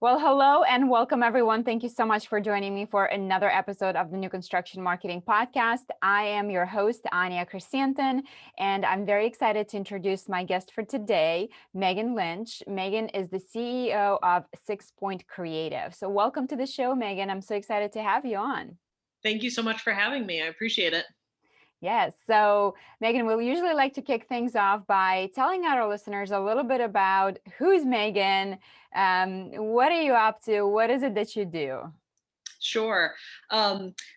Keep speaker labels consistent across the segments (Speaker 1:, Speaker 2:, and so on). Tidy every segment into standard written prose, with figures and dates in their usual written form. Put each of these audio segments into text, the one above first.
Speaker 1: Well, hello and welcome everyone. Thank you so much for joining me for another episode of the New Construction Marketing Podcast. I am your host, Anya Chrysanthon, and I'm very excited to introduce my guest for today, Meghan Lynch. Meghan is the CEO of 6 Point Creative. So welcome to the show, Meghan. I'm so excited to have you on.
Speaker 2: Thank you so much for having me. I appreciate it.
Speaker 1: Yes. So, Meghan, we'll usually like to kick things off by telling our listeners a little bit about who's Meghan, what are you up to, what is it that you do?
Speaker 2: Sure.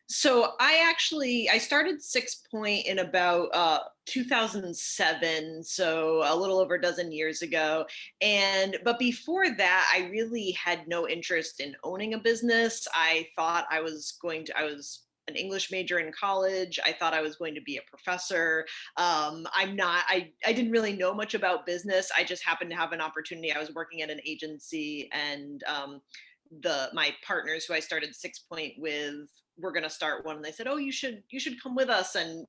Speaker 2: So I started 6 Point in about 2007, so a little over a dozen years ago. But before that, I really had no interest in owning a business. I thought I was an English major in college. I thought I was going to be a professor. I didn't really know much about business. I just happened to have an opportunity. I was working at an agency, and my partners who I started 6 Point with were going to start one, and they said, "Oh, you should come with us." And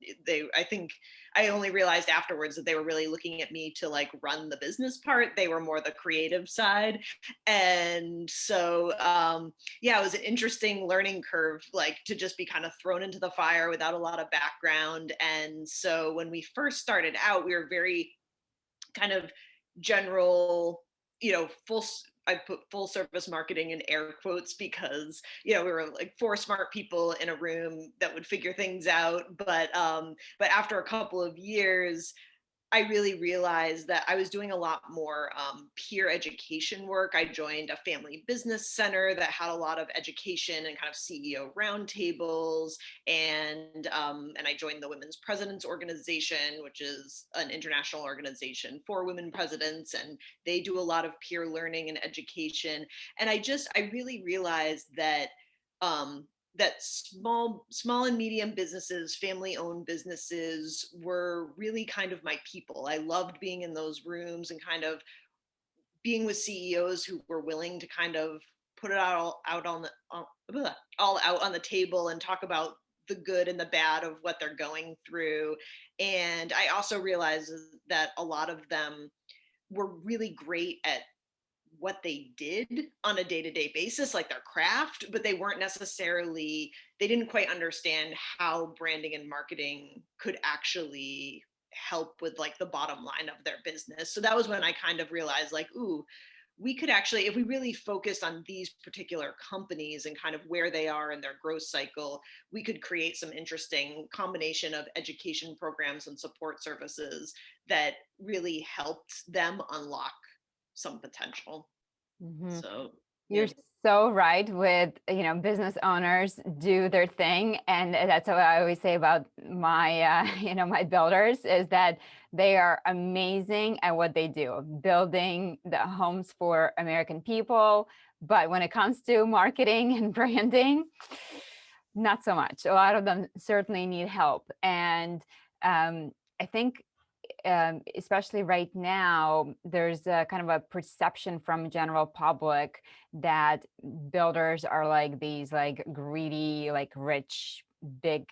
Speaker 2: I think I only realized afterwards that they were really looking at me to like run the business part. They were more the creative side, and so yeah, it was an interesting learning curve, like to just be kind of thrown into the fire without a lot of background. And so when we first started out, we were very kind of general, full. I put full service marketing in air quotes because we were like four smart people in a room that would figure things out. But after a couple of years, I really realized that I was doing a lot more peer education work. I joined a family business center that had a lot of education and kind of CEO roundtables, and I joined the Women's Presidents Organization, which is an international organization for women presidents, and they do a lot of peer learning and education. And I really realized that um, small and medium businesses, family owned businesses, were really kind of my people. I loved being in those rooms and kind of being with CEOs who were willing to kind of put it all out on the table and talk about the good and the bad of what they're going through. And I also realized that a lot of them were really great at what they did on a day-to-day basis, like their craft, but they didn't quite understand how branding and marketing could actually help with like the bottom line of their business. So that was when I kind of realized like, ooh, we could actually, if we really focused on these particular companies and kind of where they are in their growth cycle, we could create some interesting combination of education programs and support services that really helped them unlock some potential.
Speaker 1: Mhm.
Speaker 2: So
Speaker 1: You're
Speaker 2: yeah.
Speaker 1: so right with, business owners do their thing. And that's what I always say about my, my builders is that they are amazing at what they do, building the homes for American people. But when it comes to marketing and branding, not so much. A lot of them certainly need help. And I think especially right now, there's a kind of a perception from general public that builders are like these like greedy, like rich, big,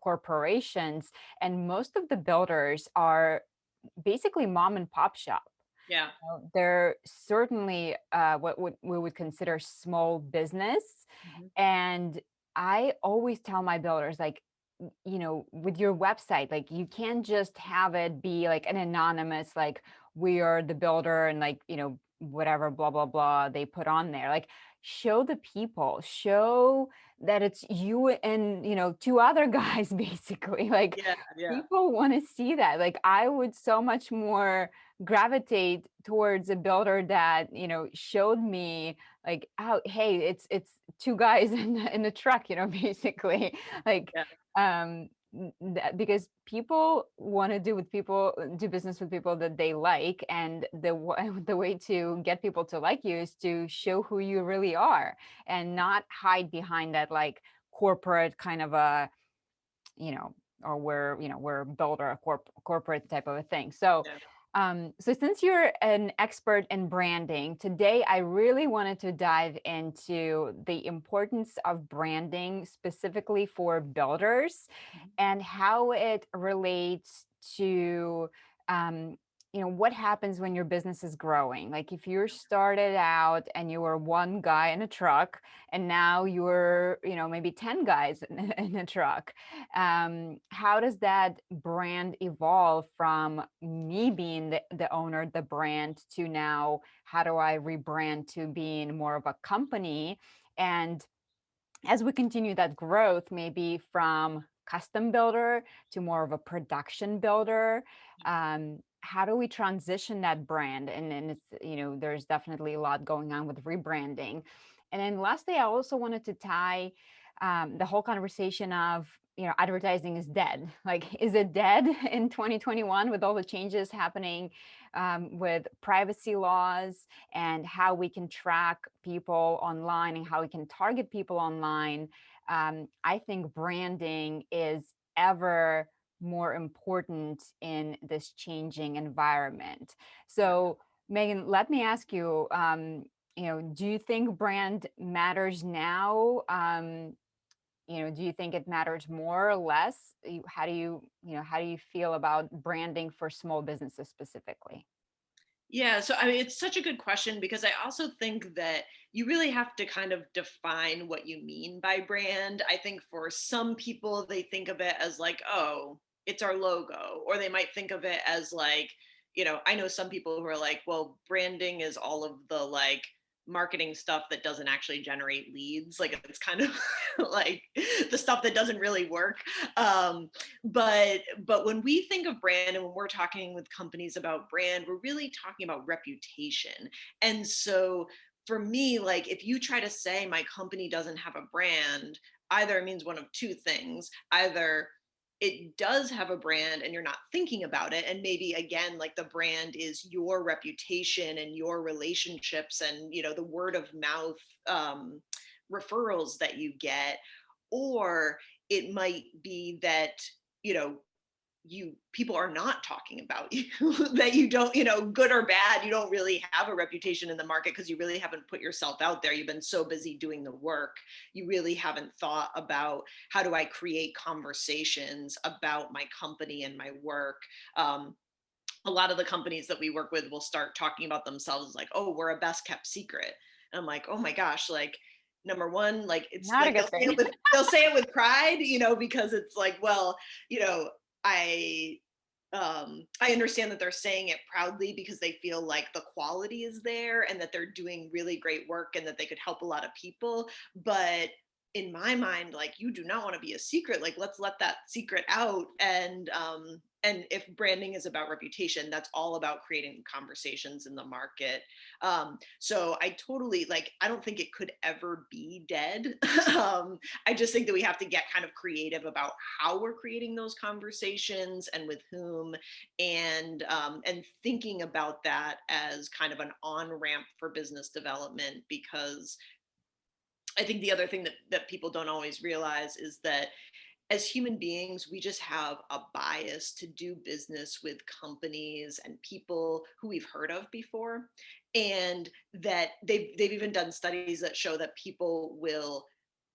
Speaker 1: corporations. And most of the builders are basically mom and pop shop.
Speaker 2: Yeah.
Speaker 1: They're certainly what we would consider small business.
Speaker 2: Mhm.
Speaker 1: And I always tell my builders, like, with your website, like you can't just have it be like an anonymous, like we are the builder and like, whatever, blah, blah, blah, they put on there. Like show the people, show that it's you and, two other guys, basically. Like
Speaker 2: Yeah, yeah.
Speaker 1: people want to see that. Like I would so much more gravitate towards a builder that, showed me like, oh, hey, it's two guys in the truck, basically. Like
Speaker 2: Yeah.
Speaker 1: because people want to do business with people that they like, and the way to get people to like you is to show who you really are and not hide behind that like corporate kind of a, or we're a builder, a corporate type of a thing. So
Speaker 2: Yeah.
Speaker 1: so since you're an expert in branding, today I really wanted to dive into the importance of branding specifically for builders
Speaker 2: Mhm.
Speaker 1: and how it relates to, um, what happens when your business is growing? Like if you started out and you were one guy in a truck and now you're, maybe 10 guys in a truck. How does that brand evolve from me being the owner, the brand, to now how do I rebrand to being more of a company? And as we continue that growth, maybe from custom builder to more of a production builder, how do we transition that brand? And it's, there's definitely a lot going on with rebranding. And then lastly, I also wanted to tie the whole conversation of, advertising is dead. Like, is it dead in 2021 with all the changes happening with privacy laws and how we can track people online and how we can target people online? I think branding is ever more important in this changing environment. So, Meghan, let me ask you, do you think brand matters now? Do you think it matters more or less? How do you feel about branding for small businesses specifically?
Speaker 2: Yeah, so I mean, it's such a good question because I also think that you really have to kind of define what you mean by brand. I think for some people, they think of it as like, oh, it's our logo, or they might think of it as like, I know some people who are like, well, branding is all of the like marketing stuff that doesn't actually generate leads. Like it's kind of like the stuff that doesn't really work. But when we think of brand and when we're talking with companies about brand, we're really talking about reputation. And so for me, like if you try to say my company doesn't have a brand, either it means one of two things. Either it does have a brand and you're not thinking about it, and maybe again like the brand is your reputation and your relationships and the word of mouth referrals that you get. Or it might be that you know people are not talking about you that you don't, good or bad, you don't really have a reputation in the market because you really haven't put yourself out there. You've been so busy doing the work, you really haven't thought about how do I create conversations about my company and my work. A lot of the companies that we work with will start talking about themselves like, oh, we're a best kept secret. And I'm like, oh my gosh, like number one, like it's
Speaker 1: Not a
Speaker 2: like
Speaker 1: good thing.
Speaker 2: they'll say it with pride, because it's like, well, you know I I understand that they're saying it proudly because they feel like the quality is there and that they're doing really great work and that they could help a lot of people. But in my mind, like you do not want to be a secret. Like let's let that secret out. And if branding is about reputation, that's all about creating conversations in the market. So I totally like. I don't think it could ever be dead. I just think that we have to get kind of creative about how we're creating those conversations and with whom, and thinking about that as kind of an on ramp for business development. Because I think the other thing that people don't always realize is that as human beings, we just have a bias to do business with companies and people who we've heard of before. And that they've even done studies that show that people will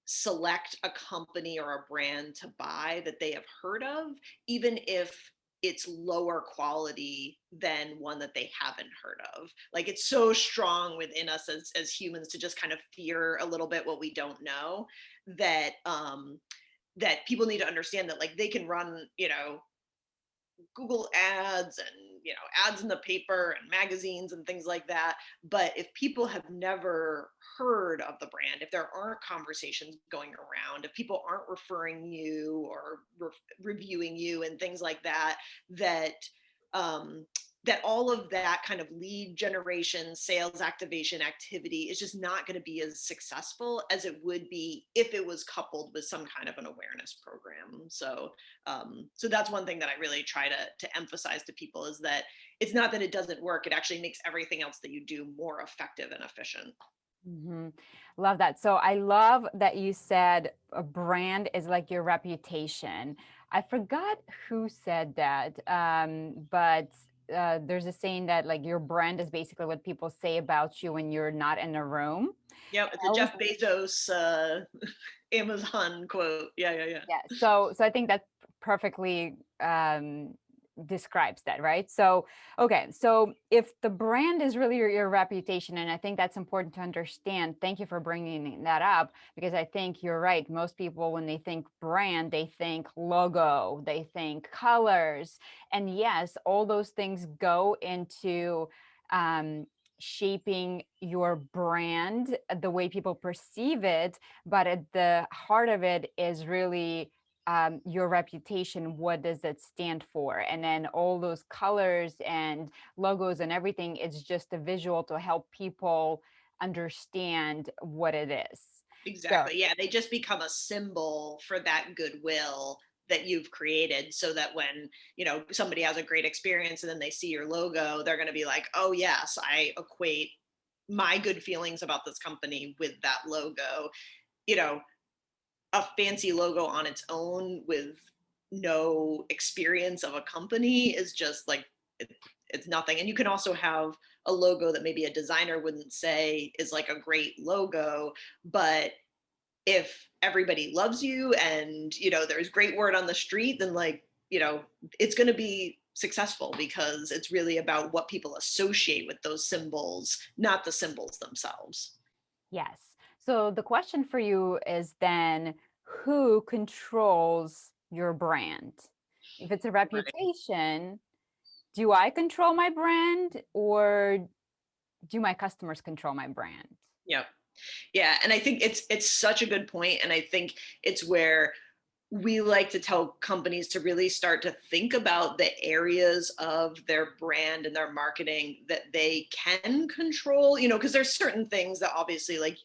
Speaker 2: select a company or a brand to buy that they have heard of, even if it's lower quality than one that they haven't heard of. Like it's so strong within us as humans to just kind of fear a little bit what we don't know, that that people need to understand that like they can run, Google ads and ads in the paper and magazines and things like that. But if people have never heard of the brand, if there aren't conversations going around, if people aren't referring you or reviewing you and things like that, that um, that all of that kind of lead generation, sales activation activity is just not going to be as successful as it would be if it was coupled with some kind of an awareness program. So that's one thing that I really try to emphasize to people, is that it's not that it doesn't work. It actually makes everything else that you do more effective and efficient.
Speaker 1: Love that. So I love that you said a brand is like your reputation. I forgot who said that, but there's a saying that like your brand is basically what people say about you when you're not in a room.
Speaker 2: Yep, it's a
Speaker 1: I was
Speaker 2: Jeff Bezos Amazon quote. Yeah, yeah, yeah.
Speaker 1: Yeah. So I think that's perfectly describes that, right? So, okay, so if the brand is really your reputation, and I think that's important to understand, thank you for bringing that up, because I think you're right. Most people, when they think brand, they think logo, they think colors. And yes, all those things go into um, shaping your brand, the way people perceive it. But at the heart of it is really your reputation. What does it stand for? And then all those colors and logos and everything, it's just a visual to help people understand what it is. So
Speaker 2: Exactly. Yeah, they just become a symbol for that goodwill that you've created, so that when, somebody has a great experience and then they see your logo, they're going to be like, "Oh yes, I equate my good feelings about this company with that logo." You know, a fancy logo on its own with no experience of a company is just like it's nothing. And you can also have a logo that maybe a designer wouldn't say is like a great logo, but if everybody loves you and there's great word on the street, then it's going to be successful, because it's really about what people associate with those symbols, not the symbols themselves.
Speaker 1: yes. So the question for you is then, who controls your brand? If it's a
Speaker 2: Right.
Speaker 1: reputation, do I control my brand, or do my customers control my brand?
Speaker 2: Yep. Yeah, and I think it's such a good point, and I think it's where we like to tell companies to really start to think about the areas of their brand and their marketing that they can control, because there's certain things that obviously like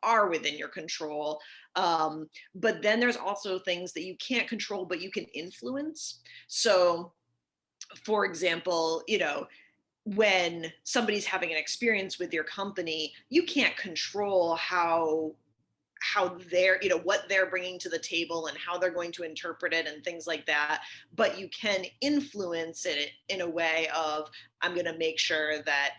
Speaker 2: are within your control, but then there's also things that you can't control but you can influence. So for example, when somebody's having an experience with your company, you can't control how they're, what they're bringing to the table and how they're going to interpret it and things like that, but you can influence it in a way of, I'm going to make sure that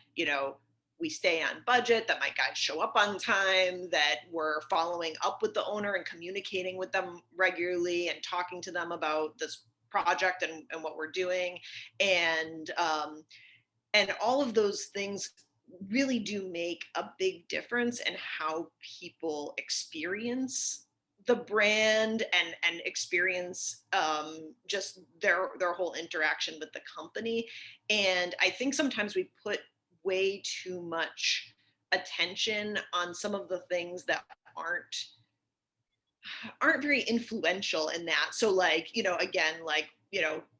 Speaker 2: we stay on budget, that my guys show up on time, that we're following up with the owner and communicating with them regularly and talking to them about this project and what we're doing. And all of those things really do make a big difference in how people experience the brand and experience just their whole interaction with the company. And I think sometimes we put way too much attention on some of the things that aren't aren't very influential in that. So again,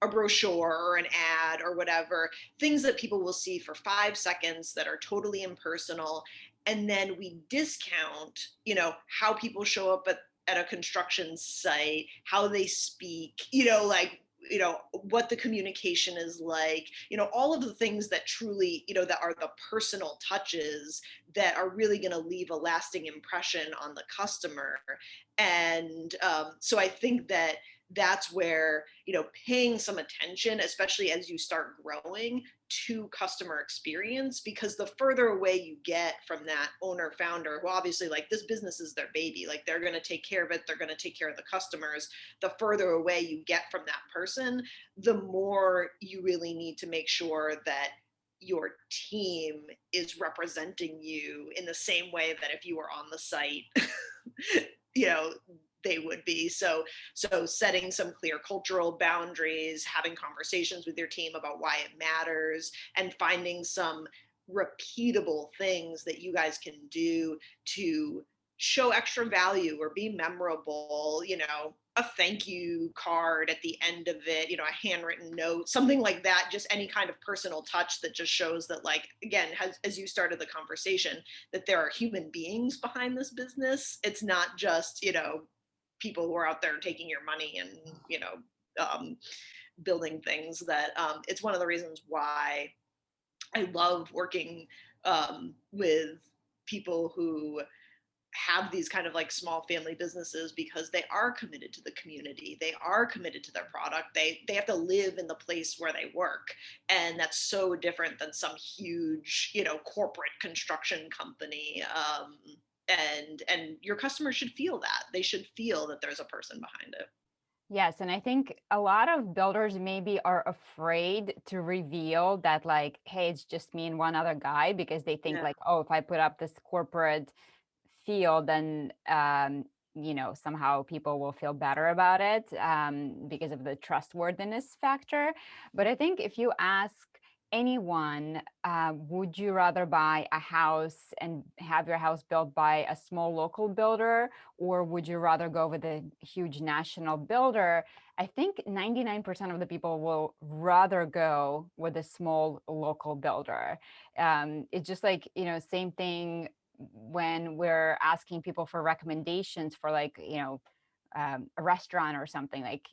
Speaker 2: a brochure or an ad or whatever, things that people will see for 5 seconds that are totally impersonal. And then we discount, how people show up at a construction site, how they speak, what the communication is like, all of the things that truly, that are the personal touches that are really going to leave a lasting impression on the customer. And so I think that that's where, paying some attention, especially as you start growing, to customer experience, because the further away you get from that owner founder, who obviously, like, this business is their baby, like they're going to take care of it, they're going to take care of the customers, the further away you get from that person, the more you really need to make sure that your team is representing you in the same way that if you were on the site, you know they would be. So setting some clear cultural boundaries, having conversations with your team about why it matters, and finding some repeatable things that you guys can do to show extra value or be memorable, a thank you card at the end of it, a handwritten note, something like that, just any kind of personal touch that just shows that, like, again, as you started the conversation, that there are human beings behind this business. It's not just, people who are out there taking your money and, um, building things. That it's one of the reasons why I love working with people who have these kind of like small family businesses, because they are committed to the community, they are committed to their product, they have to live in the place where they work. And that's so different than some huge, corporate construction company. And your customers should feel that, they should feel that there's a person behind it.
Speaker 1: Yes, and I think a lot of builders maybe are afraid to reveal that, like, hey, it's just me and one other guy, because they think
Speaker 2: Yeah.
Speaker 1: like, oh, if I put up this corporate feel, then somehow people will feel better about it, because of the trustworthiness factor. But I think if you ask anyone, would you rather buy a house and have your house built by a small local builder, or would you rather go with a huge national builder? I think 99% of the people will rather go with a small local builder. It's just like, same thing when we're asking people for recommendations for, like, a restaurant or something, like,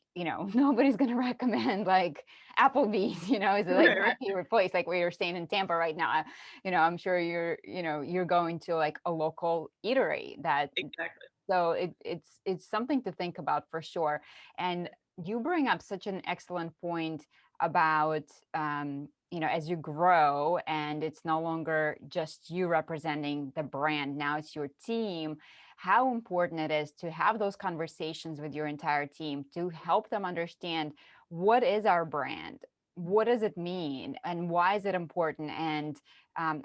Speaker 1: nobody's going to recommend like Applebee's, is it like
Speaker 2: Right,
Speaker 1: my
Speaker 2: right.
Speaker 1: favorite place, like where you're staying in Tampa right now. I'm sure you're going to like a local eatery that,
Speaker 2: Exactly.
Speaker 1: so it's something to think about for sure. And you bring up such an excellent point about, as you grow and it's no longer just you representing the brand, now it's your team, how important it is to have those conversations with your entire team to help them understand what is our brand, what does it mean, and why is it important, and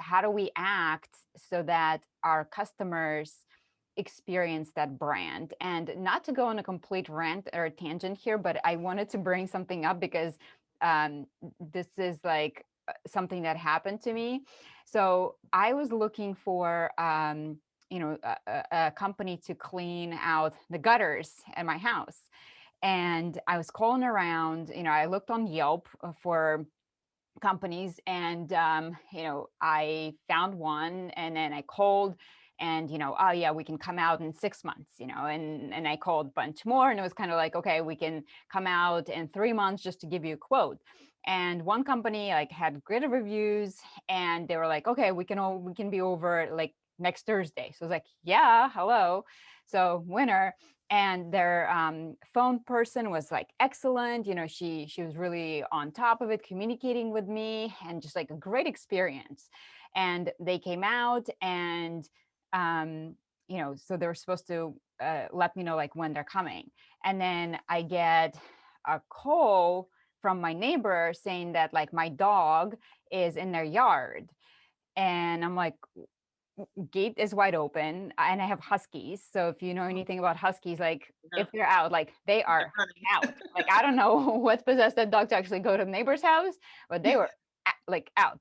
Speaker 1: how do we act so that our customers experience that brand. And not to go on a complete rant or a tangent here, but I wanted to bring something up because um, this is like something that happened to me. So I was looking for, a company to clean out the gutters at my house. And I was calling around, I looked on Yelp for companies, and I found one, and then I called, and oh yeah, we can come out in 6 months, and I called a bunch more, and it was kind of like, okay, we can come out in 3 months, just to give you a quote. And one company like had great reviews, and they were like, okay, we can be over like next Thursday. So I was like, yeah, hello. So winner. And their phone person was like excellent, she was really on top of it, communicating with me, and just like a great experience. And they came out, and so they were supposed to let me know like when they're coming. And then I get a call from my neighbor saying that like my dog is in their yard. And I'm like, gate is wide open, and I have huskies. So if you know anything about huskies, like
Speaker 2: Yeah.
Speaker 1: if they're out, like they
Speaker 2: They're
Speaker 1: are out. Like I don't know what possessed that dog to actually go to the neighbor's house, but they were like out.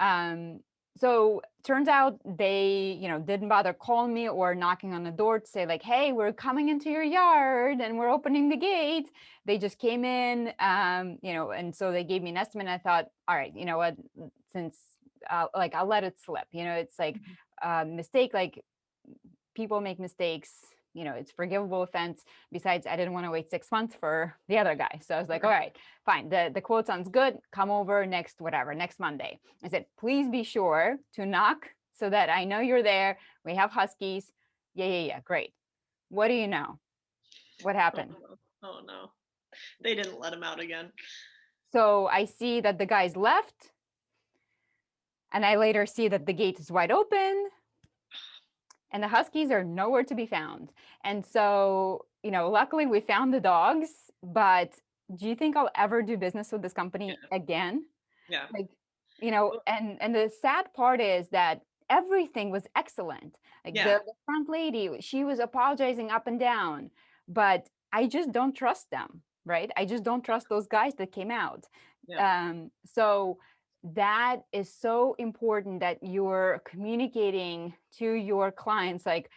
Speaker 1: Um, so turns out they, didn't bother calling me or knocking on the door to say like, hey, we're coming into your yard and we're opening the gate. They just came in, and so they gave me an estimate. And I thought, all right, you know what, since like I'll let it slip. It's like
Speaker 2: Mhm.
Speaker 1: mistake, like people make mistakes, it's forgivable offense. Besides, I didn't want to wait 6 months for the other guy, so I was like, all
Speaker 2: Right.
Speaker 1: right, fine, the quote sounds good, come over next Monday. I said, please be sure to knock so that I know you're there. We have huskies. Yeah, yeah, yeah, great. What do you know, what
Speaker 2: Oh
Speaker 1: happened?
Speaker 2: no. Oh no. They didn't let him out again.
Speaker 1: So I see that the guy's left, and I later see that the gate is wide open, and the huskies are nowhere to be found. And so, luckily we found the dogs, but do you think I'll ever do business with this company
Speaker 2: Yeah.
Speaker 1: again?
Speaker 2: Yeah.
Speaker 1: Like,
Speaker 2: Well,
Speaker 1: and the sad part is that everything was excellent. Like
Speaker 2: yeah.
Speaker 1: the front lady, she was apologizing up and down, but I just don't trust them, right? I just don't trust those guys that came out.
Speaker 2: Yeah.
Speaker 1: So that is so important, that you're communicating to your clients, like,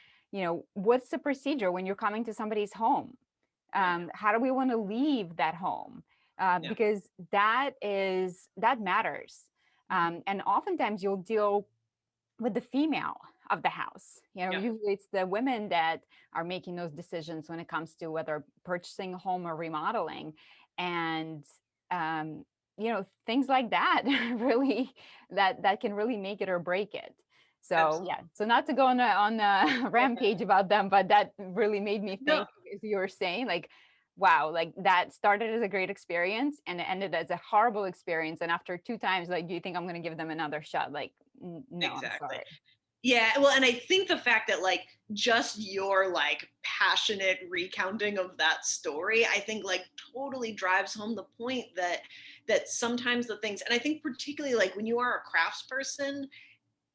Speaker 1: what's the procedure when you're coming to somebody's home?
Speaker 2: Yeah.
Speaker 1: How do we want to leave that home?
Speaker 2: Yeah.
Speaker 1: Because that matters.
Speaker 2: Mhm.
Speaker 1: And oftentimes you'll deal with the female of the house.
Speaker 2: Yeah.
Speaker 1: Usually it's the women that are making those decisions when it comes to whether purchasing a home or remodeling. And um, things like that really, that can really make it or break it. So
Speaker 2: Absolutely.
Speaker 1: yeah, so not to go on a rampage about them, but that really made me
Speaker 2: No.
Speaker 1: think, as you were saying, like, wow, like that started as a great experience and it ended as a horrible experience. And after two times, like, do you think I'm going to give them another shot? Like, no, I'm
Speaker 2: Exactly.
Speaker 1: sorry.
Speaker 2: Yeah, well, and I think the fact that like just your like passionate recounting of that story, I think like totally drives home the point that sometimes the things, and I think particularly like when you are a craftsperson,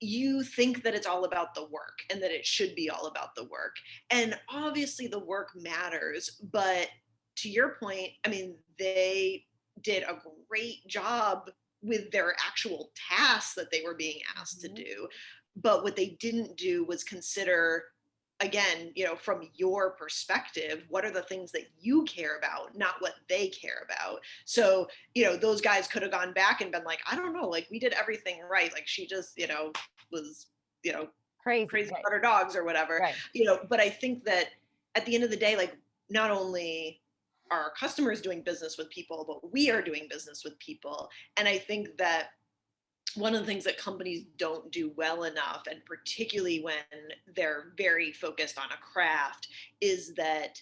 Speaker 2: you think that it's all about the work and that it should be all about the work. And obviously the work matters, but to your point, I mean, they did a great job with their actual tasks that they were being asked to
Speaker 1: Mhm.
Speaker 2: do. But what they didn't do was consider, again, from your perspective, what are the things that you care about, not what they care about. So, those guys could have gone back and been like, I don't know, like we did everything right. Like she just, was, you know,
Speaker 1: Crazy,
Speaker 2: crazy
Speaker 1: right?
Speaker 2: about her dogs or whatever,
Speaker 1: Right.
Speaker 2: but I think that at the end of the day, like not only are our customers doing business with people, but we are doing business with people. And I think that one of the things that companies don't do well enough, and particularly when they're very focused on a craft, is that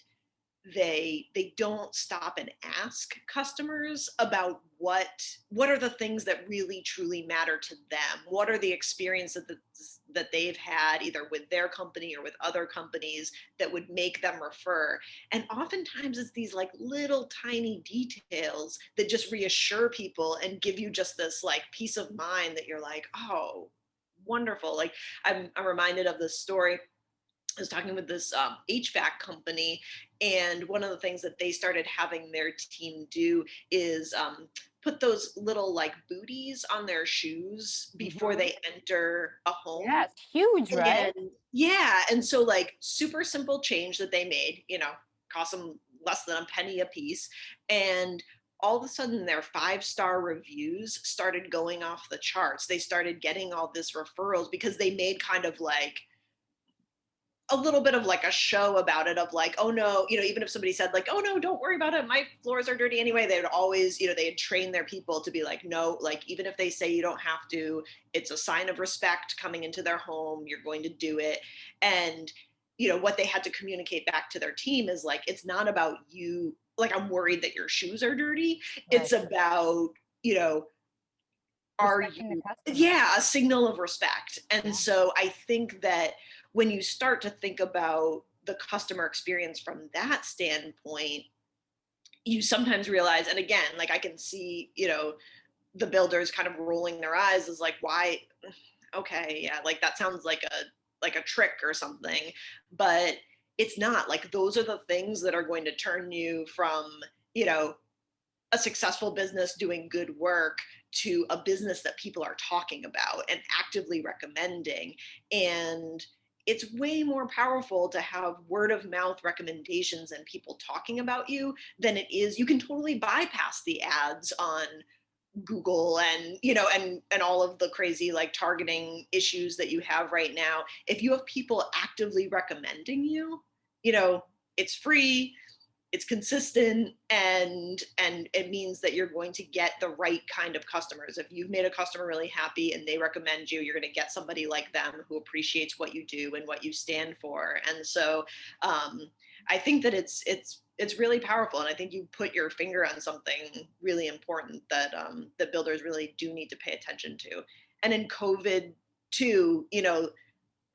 Speaker 2: they don't stop and ask customers about what are the things that really truly matter to them, what are the experiences that they've had either with their company or with other companies that would make them refer. And oftentimes it's these like little tiny details that just reassure people and give you just this like peace of mind that you're like, oh, wonderful. Like I'm reminded of this story. I was talking with this HVAC company, and one of the things that they started having their team do is put those little like booties on their shoes before
Speaker 1: Mhm.
Speaker 2: they enter a home.
Speaker 1: Yes, huge, right?
Speaker 2: And yeah, and so like super simple change that they made, cost them less than a penny a piece. And all of a sudden their 5-star reviews started going off the charts. They started getting all this referrals because they made kind of like a little bit of like a show about it, of like, oh no, even if somebody said like, oh no, don't worry about it, my floors are dirty anyway, they would always, they had trained their people to be like, no, like even if they say you don't have to, it's a sign of respect coming into their home, you're going to do it. And what they had to communicate back to their team is like, it's not about you, like I'm worried that your shoes are dirty, it's
Speaker 1: Right.
Speaker 2: about, you know are
Speaker 1: Respecting the
Speaker 2: you,
Speaker 1: customer.
Speaker 2: yeah, a signal of respect. And
Speaker 1: Yeah.
Speaker 2: so I think that when you start to think about the customer experience from that standpoint, you sometimes realize, and again, like I can see, the builders kind of rolling their eyes is like, why? Okay, yeah, like that sounds like a trick or something, but it's not. Like those are the things that are going to turn you from, you know a successful business doing good work to a business that people are talking about and actively recommending. And it's way more powerful to have word of mouth recommendations and people talking about you than it is. You can totally bypass the ads on Google and and all of the crazy like targeting issues that you have right now. If you have people actively recommending you, you know it's free, it's consistent, and it means that you're going to get the right kind of customers. If you've made a customer really happy and they recommend you, you're going to get somebody like them who appreciates what you do and what you stand for. And so I think that it's really powerful, and I think you put your finger on something really important that that builders really do need to pay attention to. And in COVID too,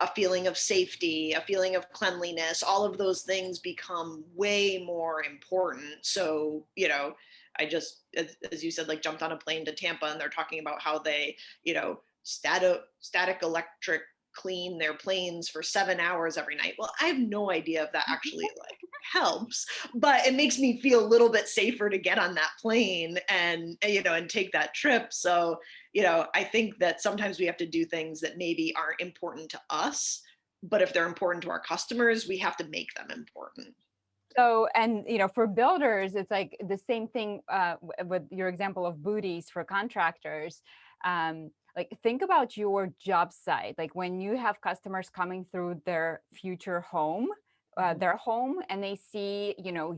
Speaker 2: a feeling of safety, a feeling of cleanliness, all of those things become way more important. So, I just, as you said, like jumped on a plane to Tampa, and they're talking about how they, static electric clean their planes for 7 hours every night. Well, I have no idea if that actually like helps, but it makes me feel a little bit safer to get on that plane and take that trip. So, I think that sometimes we have to do things that maybe aren't important to us, but if they're important to our customers, we have to make them important.
Speaker 1: So, and for builders, it's like the same thing with your example of booties for contractors. Like think about your job site, like when you have customers coming through their future home,
Speaker 2: Mhm.
Speaker 1: their home, and they see,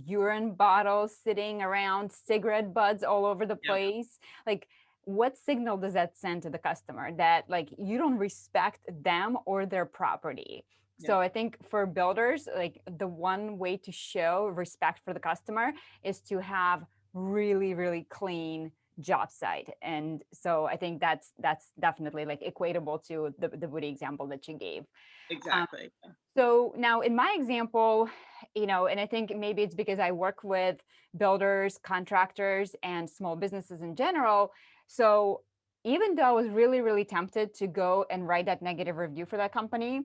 Speaker 1: urine bottles sitting around, cigarette butts all over the
Speaker 2: Yeah.
Speaker 1: place. Like, what signal does that send to the customer that like you don't respect them or their property?
Speaker 2: Yeah.
Speaker 1: So I think for builders, like the one way to show respect for the customer is to have really, really clean job site. And so I think that's definitely like equatable to the Woody example that you gave. Um,
Speaker 2: Exactly.
Speaker 1: so now in my example, and I think maybe it's because I work with builders, contractors, and small businesses in general. So even though I was really, really tempted to go and write that negative review for that company,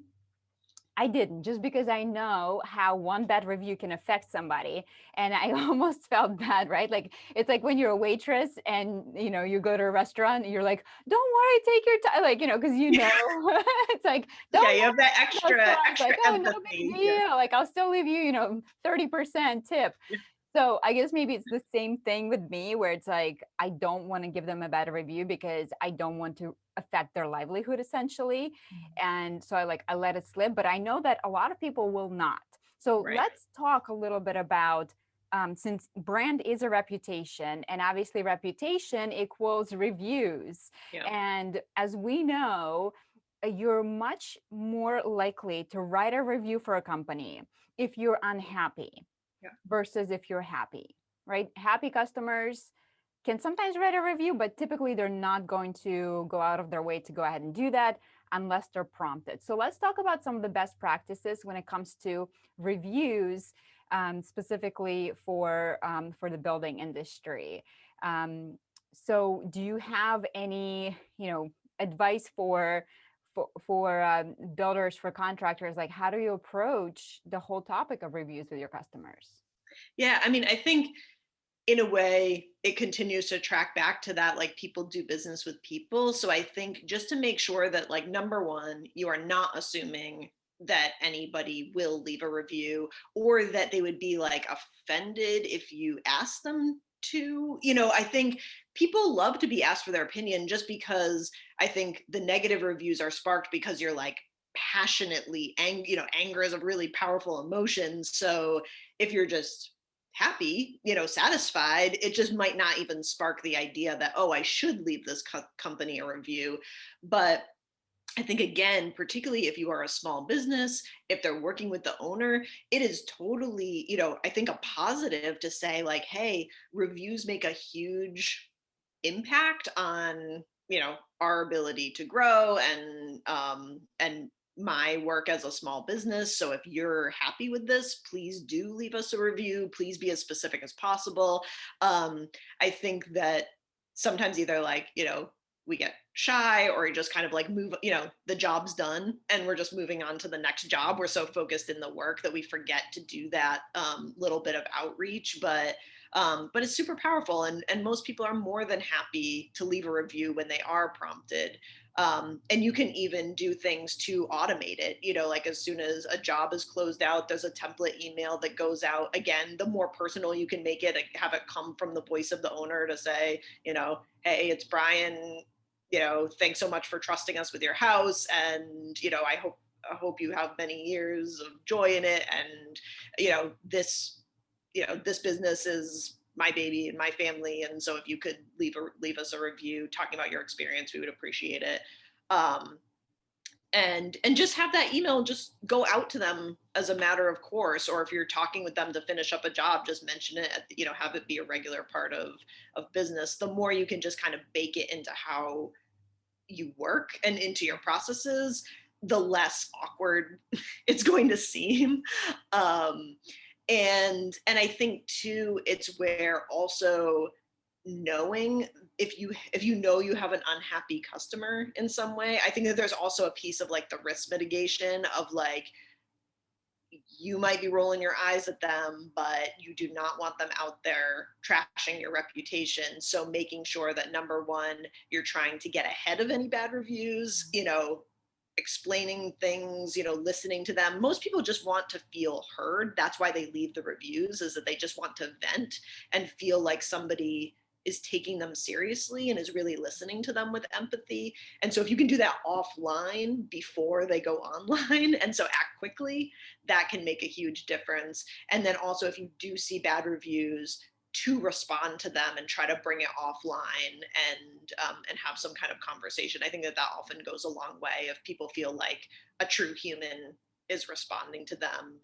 Speaker 1: I didn't, just because I know how one bad review can affect somebody. And I almost felt bad, right? Like it's like when you're a waitress and you go to a restaurant and you're like, don't worry, take your time. Like, because it's like,
Speaker 2: Yeah,
Speaker 1: don't
Speaker 2: you have that
Speaker 1: worry about
Speaker 2: extra
Speaker 1: crust.
Speaker 2: extra
Speaker 1: Like, oh, no big
Speaker 2: empathy. Yeah.
Speaker 1: deal. Like I'll still leave you, 30% tip. So I guess maybe it's the same thing with me where it's like I don't want to give them a bad review because I don't want to affect their livelihood essentially. And so I let it slip, but I know that a lot of people will not. So
Speaker 2: Right.
Speaker 1: let's talk a little bit about since brand is a reputation, and obviously reputation equals reviews.
Speaker 2: Yeah.
Speaker 1: And as we know, you're much more likely to write a review for a company if you're unhappy
Speaker 2: Yeah.
Speaker 1: versus if you're happy, right? Happy customers can sometimes write a review, but typically they're not going to go out of their way to go ahead and do that unless they're prompted. So let's talk about some of the best practices when it comes to reviews, specifically for the building industry. So do you have any, advice for builders, for contractors? Like, how do you approach the whole topic of reviews with your customers?
Speaker 2: Yeah, I mean, I think in a way it continues to track back to that, like, people do business with people. So I think just to make sure that, like, number one, you are not assuming that anybody will leave a review or that they would be like offended if you ask them to. I think people love to be asked for their opinion, just because I think the negative reviews are sparked because you're like passionately anger is a really powerful emotion. So if you're just happy, satisfied, it just might not even spark the idea that, oh, I should leave this company a review. But I think, again, particularly if you are a small business, if they're working with the owner, it is totally, I think, a positive to say, like, hey, reviews make a huge impact on, our ability to grow and my work as a small business. So if you're happy with this, please do leave us a review. Please be as specific as possible. I think that sometimes either, like, we get shy, or we just kind of like move, the job's done and we're just moving on to the next job. We're so focused in the work that we forget to do that little bit of outreach. But it's super powerful, and most people are more than happy to leave a review when they are prompted. And you can even do things to automate it. Like, as soon as a job is closed out, there's a template email that goes out. Again, the more personal you can make it, have it come from the voice of the owner to say, hey, it's Brian. Thanks so much for trusting us with your house, and I hope you have many years of joy in it. And this business is my baby and my family, and so if you could leave us a review talking about your experience, we would appreciate it. And just have that email just go out to them as a matter of course. Or if you're talking with them to finish up a job, just mention it, have it be a regular part of business. The more you can just kind of bake it into how you work and into your processes, the less awkward it's going to seem. And I think too, it's where also knowing, if you have an unhappy customer in some way, I think that there's also a piece of like the risk mitigation of, like, you might be rolling your eyes at them, but you do not want them out there trashing your reputation. So making sure that, number one, you're trying to get ahead of any bad reviews, explaining things, listening to them. Most people just want to feel heard. That's why they leave the reviews, is that they just want to vent and feel like somebody is taking them seriously and is really listening to them with empathy. And so if you can do that offline before they go online, and so act quickly, that can make a huge difference. And then also, if you do see bad reviews, to respond to them and try to bring it offline and have some kind of conversation. I think that often goes a long way if people feel like a true human is responding to them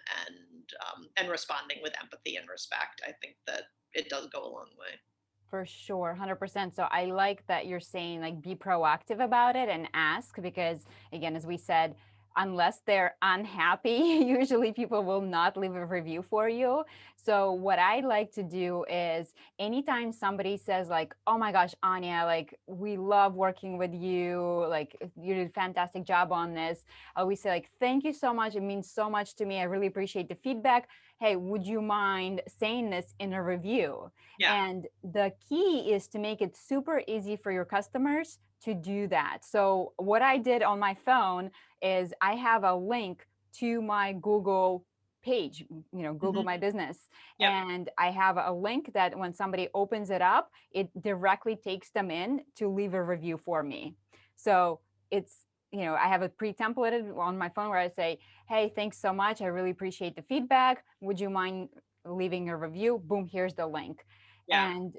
Speaker 2: and responding with empathy and respect. I think that it does go a long way.
Speaker 1: For sure, 100%. So I like that you're saying like be proactive about it and ask because again, as we said, unless they're unhappy, usually people will not leave a review for you. So what I like to do is anytime somebody says like, "Oh my gosh, Anya, like we love working with you, like you did a fantastic job on this." I always say like, "Thank you so much. It means so much to me. I really appreciate the feedback. Hey, would you mind saying this in a review?"
Speaker 2: Yeah.
Speaker 1: And the key is to make it super easy for your customers to do that. So, what I did on my phone is I have a link to my Google page, Google
Speaker 2: Hmm.
Speaker 1: My Business.
Speaker 2: Yep.
Speaker 1: And I have a link that when somebody opens it up, it directly takes them in to leave a review for me. So, it's I have it pre-templated on my phone where I say, "Hey, thanks so much. I really appreciate the feedback. Would you mind leaving a review?" Boom, here's the link.
Speaker 2: Yeah.
Speaker 1: And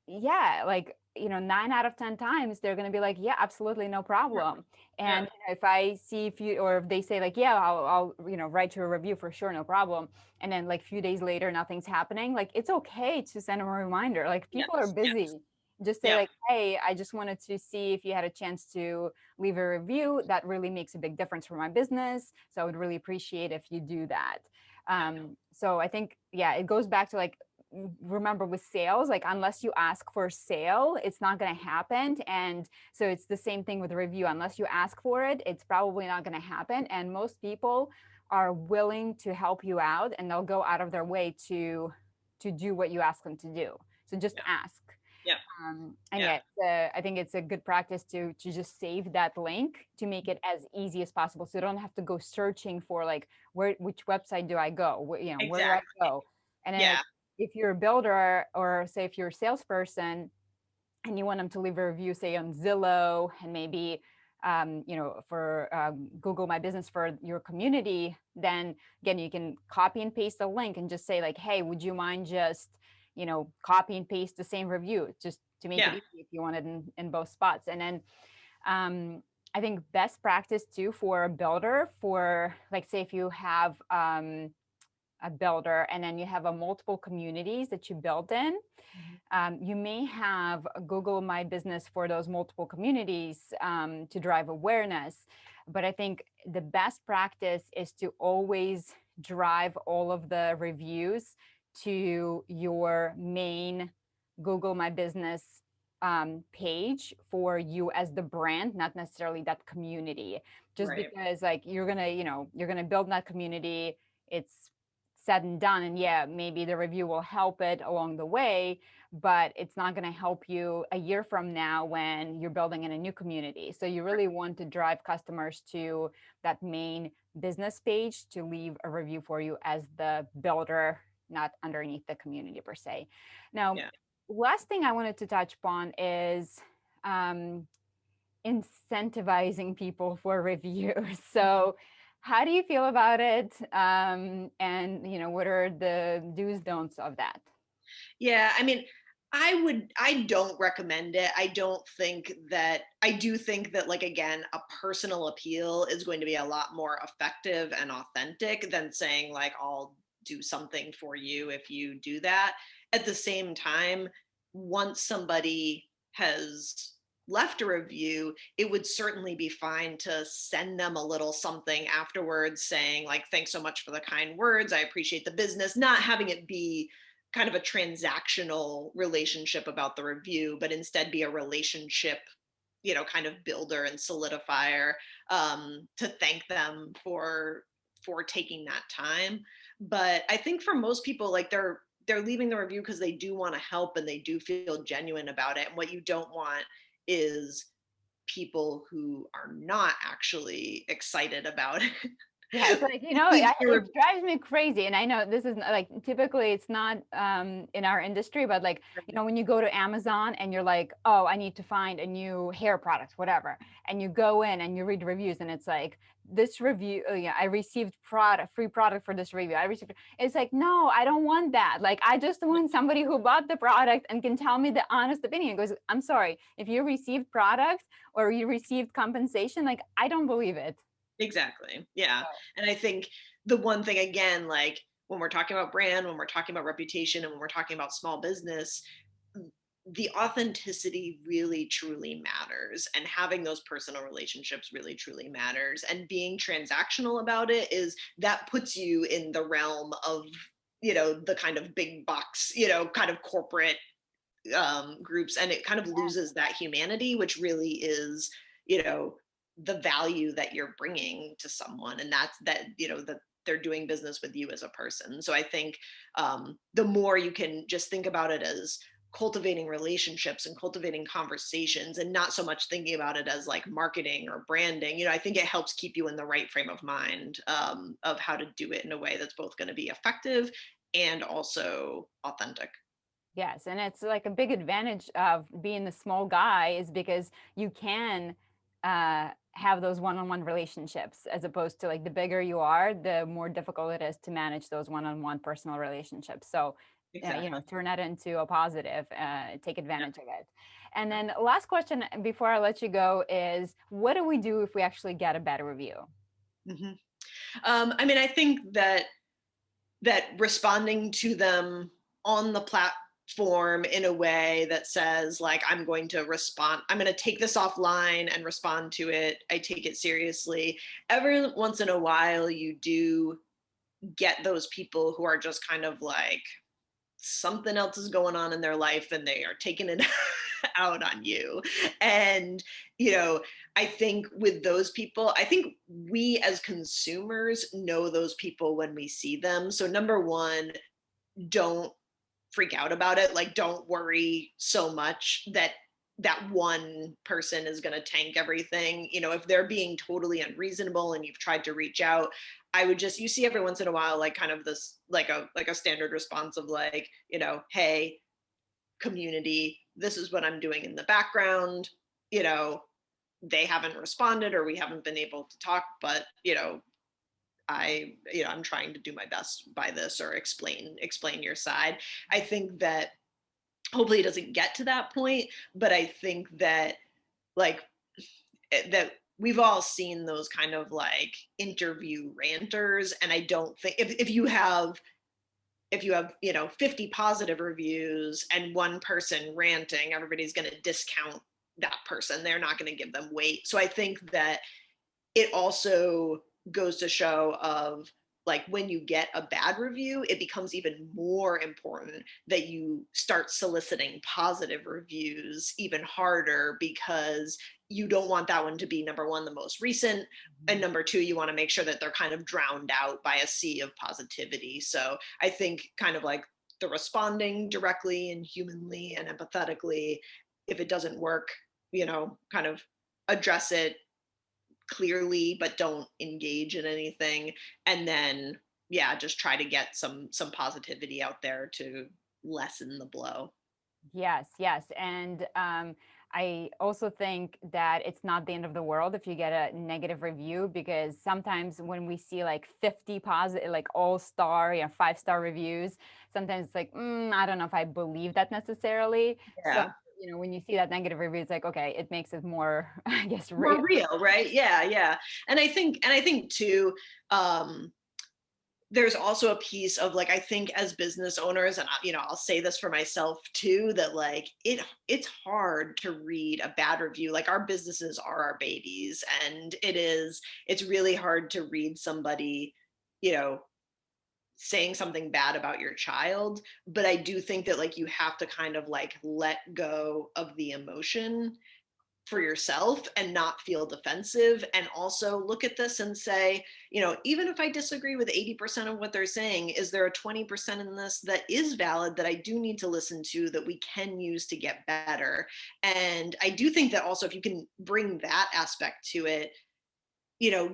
Speaker 1: yeah, like, 9 out of 10 times they're going to be like, "Yeah, absolutely, no problem."
Speaker 2: Yeah.
Speaker 1: And if I see if you, or if they say like, "Yeah, I'll write you a review for sure, no problem." And then like a few days later, nothing's happening. Like, it's okay to send them a reminder. Like, people are
Speaker 2: Yes. Yes.
Speaker 1: busy. Just say
Speaker 2: Yep.
Speaker 1: like, "Hey, I just wanted to see if you had a chance to leave a review. That really makes a big difference for my business. So I would really appreciate if you do that." So I think, yeah, it goes back to like, remember with sales, like unless you ask for a sale, it's not going to happen. And so it's the same thing with a review. Unless you ask for it, it's probably not going to happen. And most people are willing to help you out and they'll go out of their way to do what you ask them to do. So just
Speaker 2: Yeah.
Speaker 1: ask.
Speaker 2: Yeah.
Speaker 1: And
Speaker 2: Yeah.
Speaker 1: yeah, I think it's a good practice to just save that link to make it as easy as possible. So you don't have to go searching for like which website do I go? Where do I
Speaker 2: Exactly.
Speaker 1: go? And then like
Speaker 2: Yeah.
Speaker 1: if you're a builder or say if you're a salesperson and you want them to leave a review, say on Zillow and maybe for Google My Business for your community, then again you can copy and paste a link and just say like, "Hey, would you mind just copy and paste the same review just to make it
Speaker 2: Yeah.
Speaker 1: easy if you want it in both spots." And then I think best practice too for a builder, for like say if you have a builder and then you have a multiple communities that you build in,
Speaker 2: Mhm.
Speaker 1: you may have Google My Business for those multiple communities to drive awareness. But I think the best practice is to always drive all of the reviews to your main Google My Business page for you as the brand, not necessarily that community. Just
Speaker 2: Right.
Speaker 1: because like you're gonna build that community, it's said and done. And yeah, maybe the review will help it along the way, but it's not going to help you a year from now when you're building in a new community. So you really want to drive customers to that main business page to leave a review for you as the builder, not underneath the community per se. Now,
Speaker 2: Yeah.
Speaker 1: last thing I wanted to touch upon is um, incentivizing people for reviews. So how do you feel about it? And what are the do's don'ts of that?
Speaker 2: Yeah, I mean, I don't recommend it. I do think that, like, again, a personal appeal is going to be a lot more effective and authentic than saying like, "I'll do something for you if you do that." At the same time, once somebody has left a review, it would certainly be fine to send them a little something afterwards saying like, "Thanks so much for the kind words. I appreciate the business." Not having it be kind of a transactional relationship about the review, but instead be a relationship, kind of builder and solidifier, to thank them for taking that time. But I think for most people, like, they're leaving the review because they do want to help and they do feel genuine about it. And what you don't want is people who are not actually excited about it.
Speaker 1: Yeah, it's like,
Speaker 2: Leave your
Speaker 1: it drives me crazy. And I know this is like typically it's not in our industry, but like,
Speaker 2: review.
Speaker 1: when you go to Amazon and you're like, "Oh, I need to find a new hair product, whatever." And you go in and you read reviews and it's like, "This review, yeah, I received free product for this review. I received," it's like, "No, I don't want that. Like, I just want somebody who bought the product and can tell me the honest opinion." Because I'm sorry, if you received product or you received compensation, like, I don't believe it.
Speaker 2: Exactly. Yeah. And I think the one thing, again, like, when we're talking about brand, when we're talking about reputation, and when we're talking about small business, the authenticity really truly matters, and having those personal relationships really truly matters, and being transactional about it is that puts you in the realm of, the kind of big box, kind of corporate groups, and it kind of loses that humanity, which really is, you know the value that you're bringing to someone, and that's that, that they're doing business with you as a person. So I think the more you can just think about it as cultivating relationships and cultivating conversations, and not so much thinking about it as like marketing or branding, I think it helps keep you in the right frame of mind, of how to do it in a way that's both going to be effective and also authentic.
Speaker 1: Yes, and it's like a big advantage of being the small guy is because you can have those one-on-one relationships, as opposed to like the bigger you are, the more difficult it is to manage those one-on-one personal relationships. So,
Speaker 2: Exactly.
Speaker 1: turn that into a positive, take
Speaker 2: Yeah.
Speaker 1: advantage of it. And then last question before I let you go is, what do we do if we actually get a bad review?
Speaker 2: Mhm. I mean, I think that responding to them on the platform in a way that says, like, I'm going to take this offline and respond to it. I take it seriously. Every once in a while, you do get those people who are just kind of like, something else is going on in their life and they are taking it out on you. And, you know, I think with those people, I think we as consumers know those people when we see them. So, number one, don't freak out about it. Like, don't worry so much that that one person is going to tank everything. If they're being totally unreasonable and you've tried to reach out, I would just, you see every once in a while, like kind of this, like a standard response of like, hey, community, this is what I'm doing in the background. you know they haven't responded, or we haven't been able to talk, but I'm trying to do my best by this, or explain your side. I think that hopefully it doesn't get to that point, but I think that, like, that we've all seen those kind of like interview ranters, and I don't think, if you have 50 positive reviews and one person ranting, everybody's going to discount that person. They're not going to give them weight. So I think that it also goes to show of, like, when you get a bad review, it becomes even more important that you start soliciting positive reviews even harder, because you don't want that one to be, number one, the most recent, and number two, you want to make sure that they're kind of drowned out by a sea of positivity. So I think kind of like the responding directly and humanly and empathetically, if it doesn't work, kind of address it clearly, but don't engage in anything. And then, yeah, just try to get some positivity out there to lessen the blow.
Speaker 1: Yes, yes. And I also think that it's not the end of the world if you get a negative review, because sometimes when we see like 50 positive, like all-star, 5-star reviews, sometimes it's like, I don't know if I believe that necessarily. So,
Speaker 2: Yeah.
Speaker 1: when you see that negative review, it's like, okay, it makes it more, I guess, real.
Speaker 2: More real, right? Yeah, yeah. And I think too, um there's also a piece of, like, I think as business owners, and I'll say this for myself too, that like it's hard to read a bad review. Like, our businesses are our babies, and it's really hard to read somebody, you know saying something bad about your child. But I do think that, like, you have to kind of like let go of the emotion for yourself and not feel defensive, and also look at this and say, even if I disagree with 80% of what they're saying, is there a 20% in this that is valid, that I do need to listen to, that we can use to get better? And I do think that also, if you can bring that aspect to it,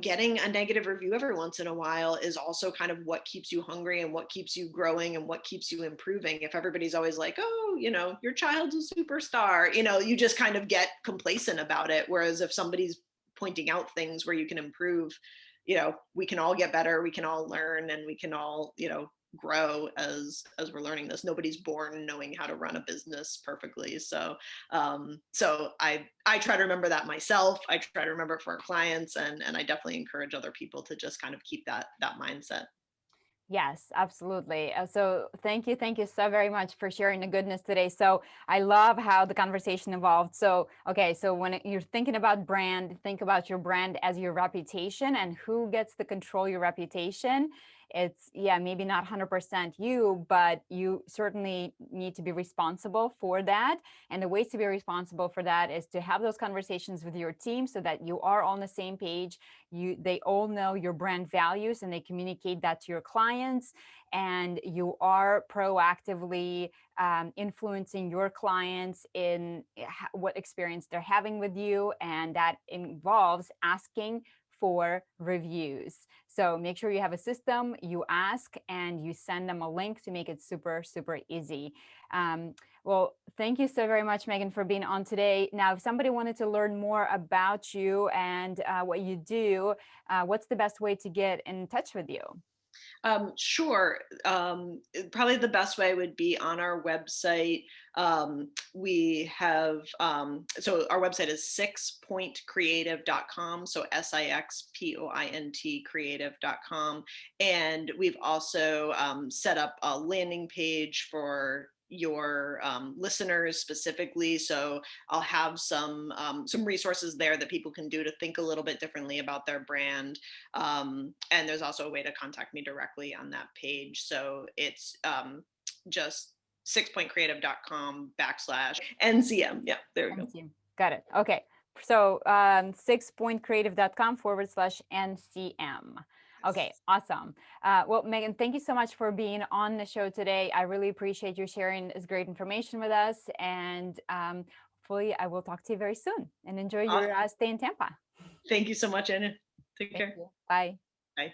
Speaker 2: getting a negative review every once in a while is also kind of what keeps you hungry and what keeps you growing and what keeps you improving. If everybody's always like, oh, your child's a superstar, you just kind of get complacent about it. Whereas if somebody's pointing out things where you can improve, we can all get better, we can all learn, and we can all, grow as we're learning this. Nobody's born knowing how to run a business perfectly. So I try to remember that myself. I try to remember it for our clients, and I definitely encourage other people to just kind of keep that mindset.
Speaker 1: Yes, absolutely. So thank you so very much for sharing the goodness today. So I love how the conversation evolved. So, okay, so when you're thinking about brand, think about your brand as your reputation and who gets to control your reputation. It's, yeah, maybe not 100% you, but you certainly need to be responsible for that. And the ways to be responsible for that is to have those conversations with your team so that you are on the same page. They all know your brand values and they communicate that to your clients, and you are proactively influencing your clients in what experience they're having with you, and that involves asking for reviews. So make sure you have a system, you ask, and you send them a link to make it super, super easy. um, well, thank you so very much, Meghan, for being on today. Now, if somebody wanted to learn more about you and what you do, what's the best way to get in touch with you?
Speaker 2: Sure. Probably the best way would be on our website. We have, so our website is sixpointcreative.com. So SIXPOINT creative.com. And we've also set up a landing page for your listeners specifically. So I'll have some resources there that people can do to think a little bit differently about their brand. And there's also a way to contact me directly on that page. So it's just sixpointcreative.com backslash NCM. Yeah, there we go.
Speaker 1: NCM. Got it. Okay. So 6pointcreative.com/NCM. Okay, awesome. Well, Meghan, thank you so much for being on the show today. I really appreciate you sharing this great information with us. And hopefully, I will talk to you very soon and enjoy your
Speaker 2: Awesome.
Speaker 1: stay in Tampa.
Speaker 2: Thank you so much, Anna. Take
Speaker 1: Thank
Speaker 2: care.
Speaker 1: you. Bye.
Speaker 2: Bye.